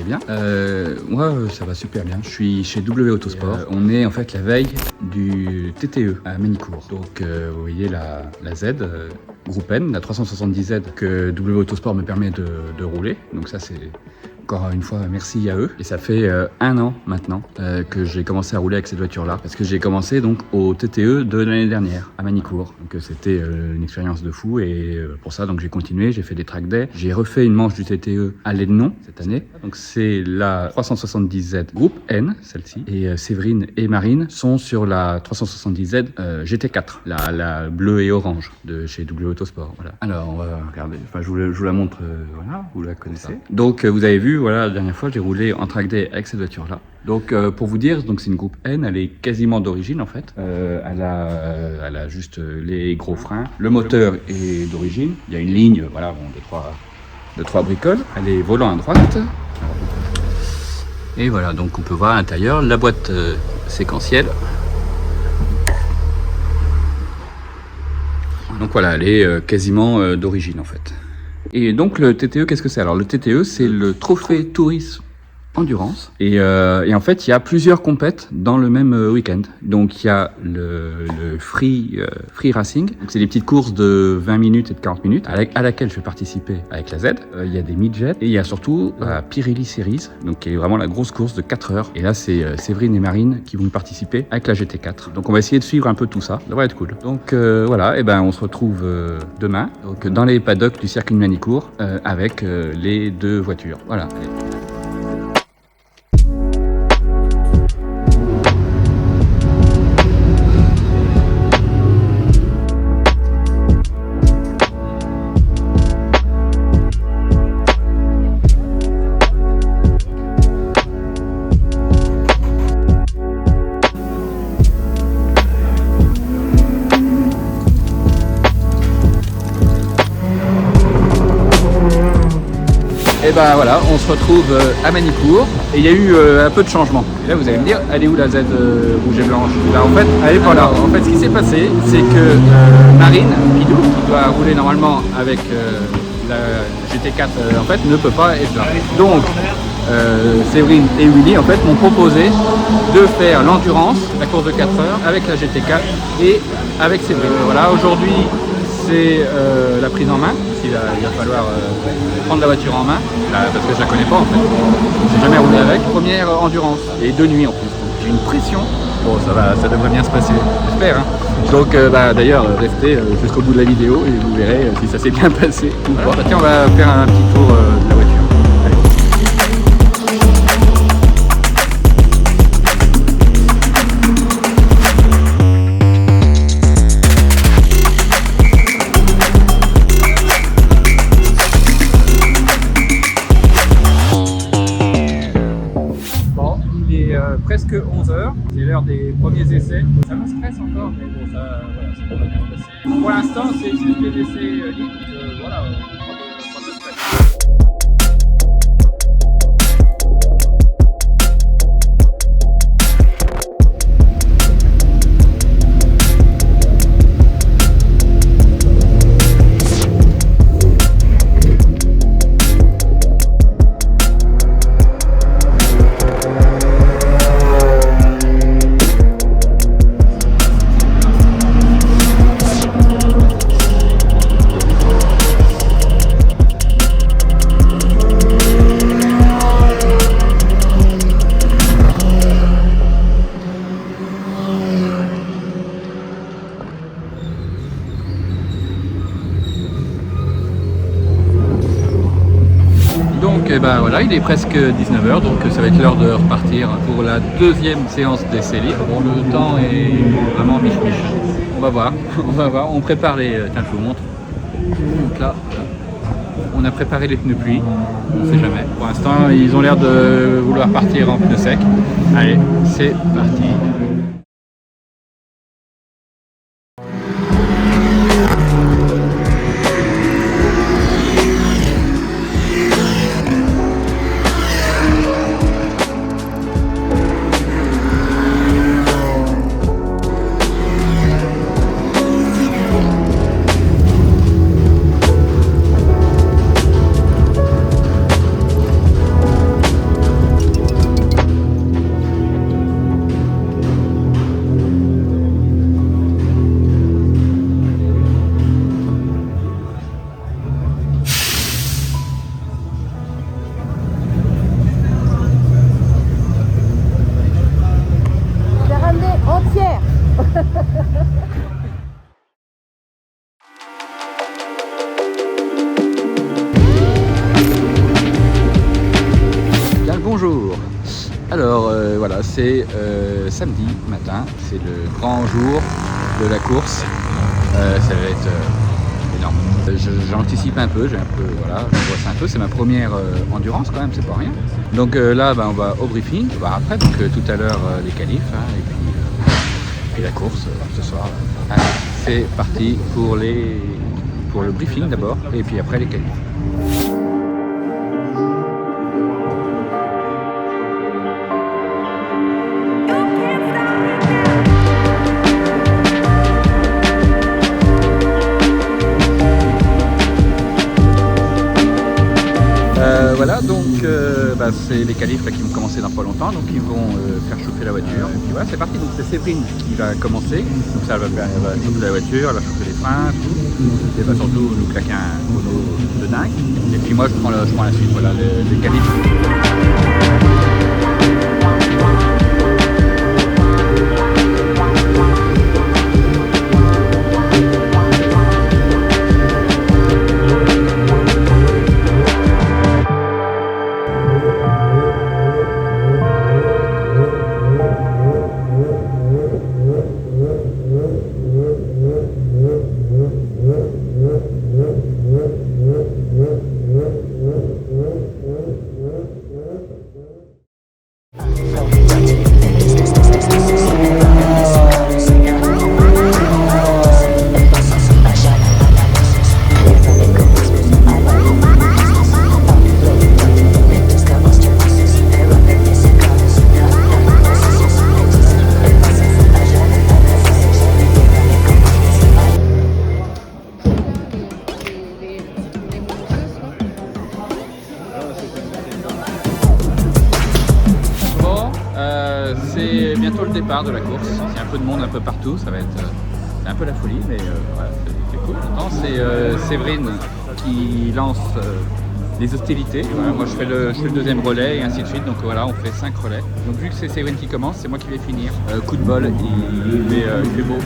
allez bien. Moi, ça va super bien. Je suis chez W Autosport. On est en fait la veille du TTE à Manicourt. Donc, vous voyez la Z, Groupe N, la 370Z que W Autosport me permet de rouler. Donc ça, c'est... Encore une fois, merci à eux. Et ça fait 1 an maintenant que j'ai commencé à rouler avec cette voiture-là. Parce que j'ai commencé donc au TTE de l'année dernière, à Manicourt. Donc c'était une expérience de fou. Et pour ça, donc j'ai continué, j'ai fait des track days. J'ai refait une manche du TTE à Lédenon cette année. Donc c'est la 370Z Groupe N, celle-ci. Et Séverine et Marine sont sur la 370Z GT4, la bleue et orange de chez W Autosport. Voilà. Alors on va regarder. Enfin, je vous la montre. Voilà, vous la connaissez. Donc vous avez vu. Voilà, la dernière fois, j'ai roulé en track day avec cette voiture-là. Donc, pour vous dire, donc c'est une Groupe N, elle est quasiment d'origine en fait. Elle a juste les gros freins. Le moteur est d'origine. Il y a une ligne, voilà, bon, de trois bricoles. Elle est volant à droite. Et voilà, donc on peut voir à l'intérieur la boîte séquentielle. Donc voilà, elle est quasiment d'origine en fait. Et donc le TTE, qu'est-ce que c'est? Alors le TTE, c'est le Trophée Tourisme Endurance. Et en fait, il y a plusieurs compètes dans le même week-end. Donc il y a le free racing. Donc c'est des petites courses de 20 minutes et de 40 minutes à laquelle je vais participer avec la Z. Il y a des midgets et il y a surtout la Pirelli Series, donc qui est vraiment la grosse course de 4 heures. Et là, c'est Séverine et Marine qui vont y participer avec la GT4. Donc on va essayer de suivre un peu tout ça. Ça va être cool. Donc voilà, et ben on se retrouve demain donc, dans les paddocks du circuit de Manicourt avec les 2 voitures. Voilà. Et ben voilà, on se retrouve à Manicourt et il y a eu un peu de changement. Et là vous allez me dire, elle est où la Z rouge et blanche? Là en fait, elle est pas là. En fait, ce qui s'est passé, c'est que Marine Pidou, qui doit rouler normalement avec la GT4, en fait, ne peut pas être là. Donc, Séverine et Willy en fait m'ont proposé de faire l'endurance, la course de 4 heures avec la GT4 et avec Séverine. Voilà, aujourd'hui c'est la prise en main. Il va falloir prendre la voiture en main, parce que je la connais pas en fait. J'ai jamais roulé avec. Première endurance et de nuit en plus. J'ai une pression. Bon, ça devrait bien se passer, j'espère. Hein. Donc d'ailleurs, restez jusqu'au bout de la vidéo et vous verrez si ça s'est bien passé ou pas. Tiens, on va faire un petit tour de la voiture. Allez. Presque 11h, c'est l'heure des premiers essais. Ça me stresse encore, mais bon, ça va bien se passer. Pour l'instant, c'est juste des essais libres, voilà, pas de stress. Et ben voilà, il est presque 19h, donc ça va être l'heure de repartir pour la 2e séance d'essai libre. Bon, le temps est vraiment mich-mich. On va voir, on prépare les... Tiens, je vous montre. Donc là, on a préparé les pneus pluie, on ne sait jamais. Pour l'instant, ils ont l'air de vouloir partir en pneus secs. Allez, c'est parti. voilà, c'est samedi matin, c'est le grand jour de la course. Ça va être énorme. J'anticipe un peu, voilà, j'angoisse un peu, c'est ma première endurance quand même, c'est pas rien. Donc là, on va au briefing, après, donc tout à l'heure les qualifs, et puis la course ce soir. Allez, c'est parti pour le briefing d'abord, et puis après les qualifs. Voilà, donc c'est les qualifs qui vont commencer dans pas longtemps, donc ils vont faire chauffer la voiture. Et puis voilà, c'est parti, donc c'est Séverine qui va commencer, donc ça elle va chauffer la voiture, elle va chauffer les freins, tout, et va surtout nous claquer un chrono de dingue. Et puis moi je prends la suite, voilà, les qualifs. C'est bientôt le départ de la course, il y a un peu de monde un peu partout, ça va être un peu la folie, mais voilà, c'est cool. C'est Séverine qui lance les hostilités, voilà, moi je fais le deuxième relais et ainsi de suite, donc voilà, on fait 5 relais. Donc vu que c'est Séverine qui commence, c'est moi qui vais finir. Coup de bol, il fait beau.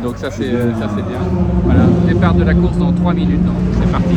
Donc ça c'est bien. Voilà, départ de la course dans 3 minutes, donc c'est parti.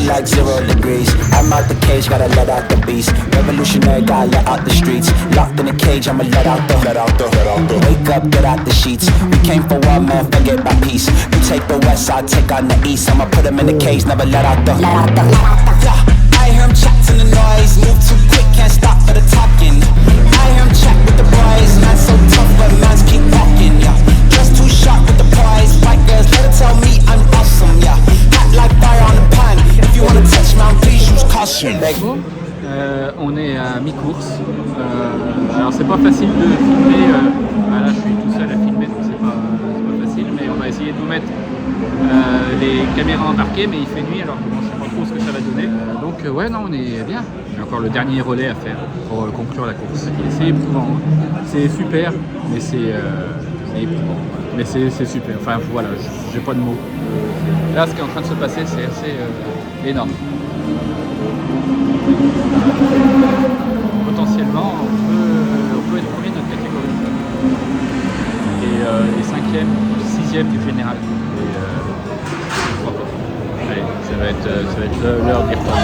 Like 0 degrees, I'm out the cage, gotta let out the beast. Revolutionary, gotta let out the streets. Locked in a cage, I'ma let out the. Wake up, get out the sheets. We came for war, man, forget about peace. You take the west, I'll take on the east. I'ma put them in the cage, never let out the. Yeah, I hear him chat to the noise. Move too quick, can't stop for the talking. I hear him chat with the boys. Man so tough, but mans keep walking. Yeah, just too sharp with the prize. White girls, let her tell me I'm awesome. Yeah, hot like fire on the pan. If you wanna touch mine, please use caution. On est à mi-course. Alors c'est pas facile de filmer. Là je suis tout seul à filmer, donc c'est pas facile. Mais on va essayer de vous mettre les caméras embarquées, mais il fait nuit, alors je ne sais pas trop ce que ça va donner. Donc ouais, non, on est bien. J'ai encore le dernier relais à faire pour conclure la course. C'est éprouvant, c'est super, mais c'est éprouvant. Mais c'est super, enfin voilà, j'ai pas de mots. Là, ce qui est en train de se passer, c'est assez énorme. Potentiellement, on peut être premier de notre catégorie. Et 5e, 6e du général. Allez, ça va être l'heure d'y retourner.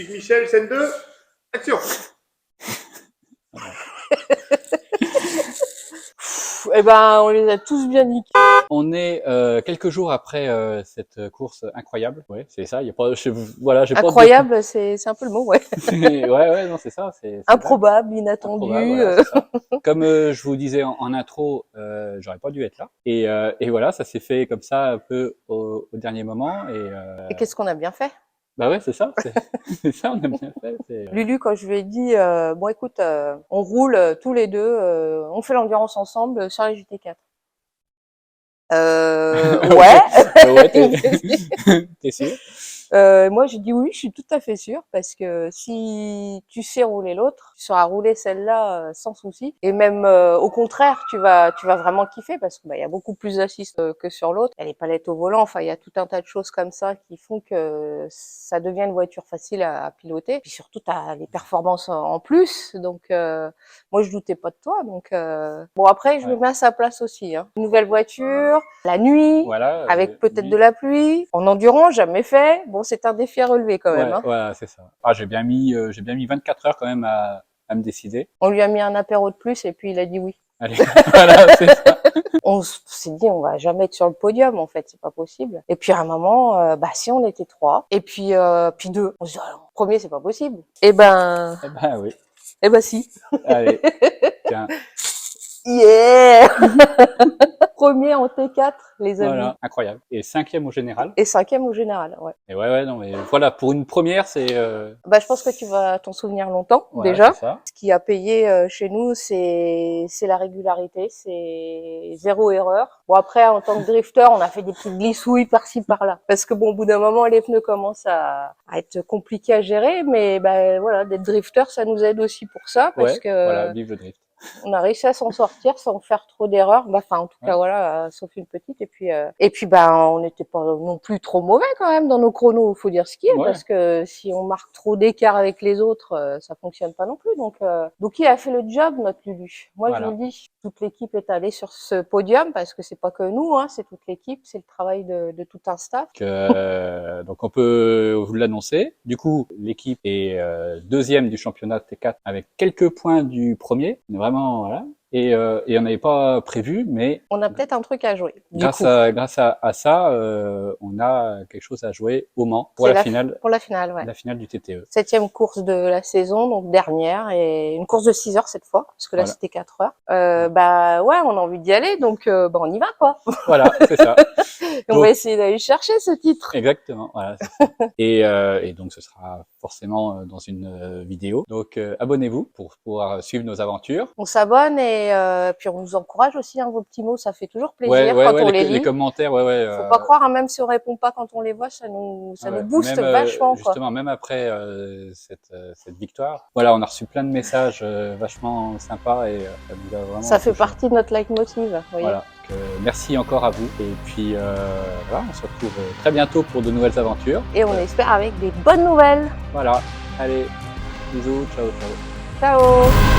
Michel, scène 2, action. Eh ben, on les a tous bien niqués. On est quelques jours après cette course incroyable. Ouais, c'est ça. Il y a pas, voilà, j'ai Incroyable, c'est un peu le mot, ouais. ouais, non, c'est ça. C'est Improbable, inattendu. voilà, c'est ça. Comme je vous disais en intro, j'aurais pas dû être là. Et voilà, ça s'est fait comme ça un peu au dernier moment. Et qu'est-ce qu'on a bien fait? Bah ouais, c'est ça. C'est ça, on a bien fait. Lulu, quand je lui ai dit, bon écoute, on roule tous les deux, on fait l'endurance ensemble sur la GT4. Ouais. Ouais, t'es sûr? Moi, j'ai dit oui, je suis tout à fait sûre, parce que si tu sais rouler l'autre, tu sauras rouler celle-là sans souci. Et même au contraire, tu vas vraiment kiffer, parce que il y a beaucoup plus d'assist que sur l'autre. Il y a les palettes au volant, enfin il y a tout un tas de choses comme ça qui font que ça devient une voiture facile à piloter. Puis surtout, tu as les performances en plus. Donc moi, je doutais pas de toi. Donc bon, après, je me mets à sa place aussi. Hein. Une nouvelle voiture, la nuit, voilà, avec peut-être de la pluie, en endurance, jamais fait. Bon, c'est un défi à relever quand même. Hein. Voilà, c'est ça. Ah, j'ai bien mis 24 heures quand même à me décider. On lui a mis un apéro de plus et puis il a dit oui. Allez, voilà, c'est ça. On s'est dit, on va jamais être sur le podium, en fait, c'est pas possible. Et puis à un moment, si on était 3, et puis 2, on se dit, alors, premier, c'est pas possible. Eh ben oui. Eh ben si. Allez, tiens. Yeah. Premier en T4, les amis. Voilà, incroyable. Et 5e au général. Et 5e au général, ouais. Et ouais, non, mais voilà, pour une première, c'est... Bah, je pense que tu vas t'en souvenir longtemps, voilà, déjà. Ça. Ce qui a payé chez nous, c'est la régularité, c'est 0 erreur. Bon, après, en tant que drifter, on a fait des petites glissouilles par-ci, par-là. Parce que bon, au bout d'un moment, les pneus commencent à être compliqués à gérer, mais bah, voilà, d'être drifter, ça nous aide aussi pour ça, parce que... voilà, vive le drift. On a réussi à s'en sortir sans faire trop d'erreurs. Bah, enfin, en tout cas, voilà, sauf une petite. Et puis, bah, on n'était pas non plus trop mauvais quand même dans nos chronos. Faut dire ce qui est, parce que si on marque trop d'écart avec les autres, ça fonctionne pas non plus. Donc, il a fait le job, notre Lulu. Moi, je vous le dis, toute l'équipe est allée sur ce podium parce que c'est pas que nous, hein, c'est toute l'équipe, c'est le travail de tout un staff. Donc, on peut vous l'annoncer. Du coup, l'équipe est deuxième du championnat T4 avec quelques points du premier. Vraiment, voilà. Et on n'avait pas prévu, mais on a peut-être un truc à jouer. Grâce à ça, on a quelque chose à jouer au Mans pour la finale. Pour la finale, ouais. La finale du TTE. 7e course de la saison, donc dernière, et une course de 6 heures cette fois, parce que là c'était 4 heures. Bah ouais, on a envie d'y aller, donc bah on y va quoi. Voilà, c'est ça. On va essayer d'aller chercher ce titre. Exactement, voilà. Et donc ce sera forcément dans une vidéo. Donc abonnez-vous pour pouvoir suivre nos aventures. On s'abonne et puis on nous encourage aussi, hein, vos petits mots, ça fait toujours plaisir quand on les lit. Les commentaires, Faut pas croire, hein, même si on répond pas quand on les voit, ça nous booste même, vachement. Justement, même après cette victoire, voilà, on a reçu plein de messages vachement sympas et ça nous a vraiment. Ça fait partie de notre leitmotiv. Voilà. Merci encore à vous et puis voilà, on se retrouve très bientôt pour de nouvelles aventures. Et on espère avec des bonnes nouvelles. Voilà, allez, bisous, ciao, ciao. Ciao.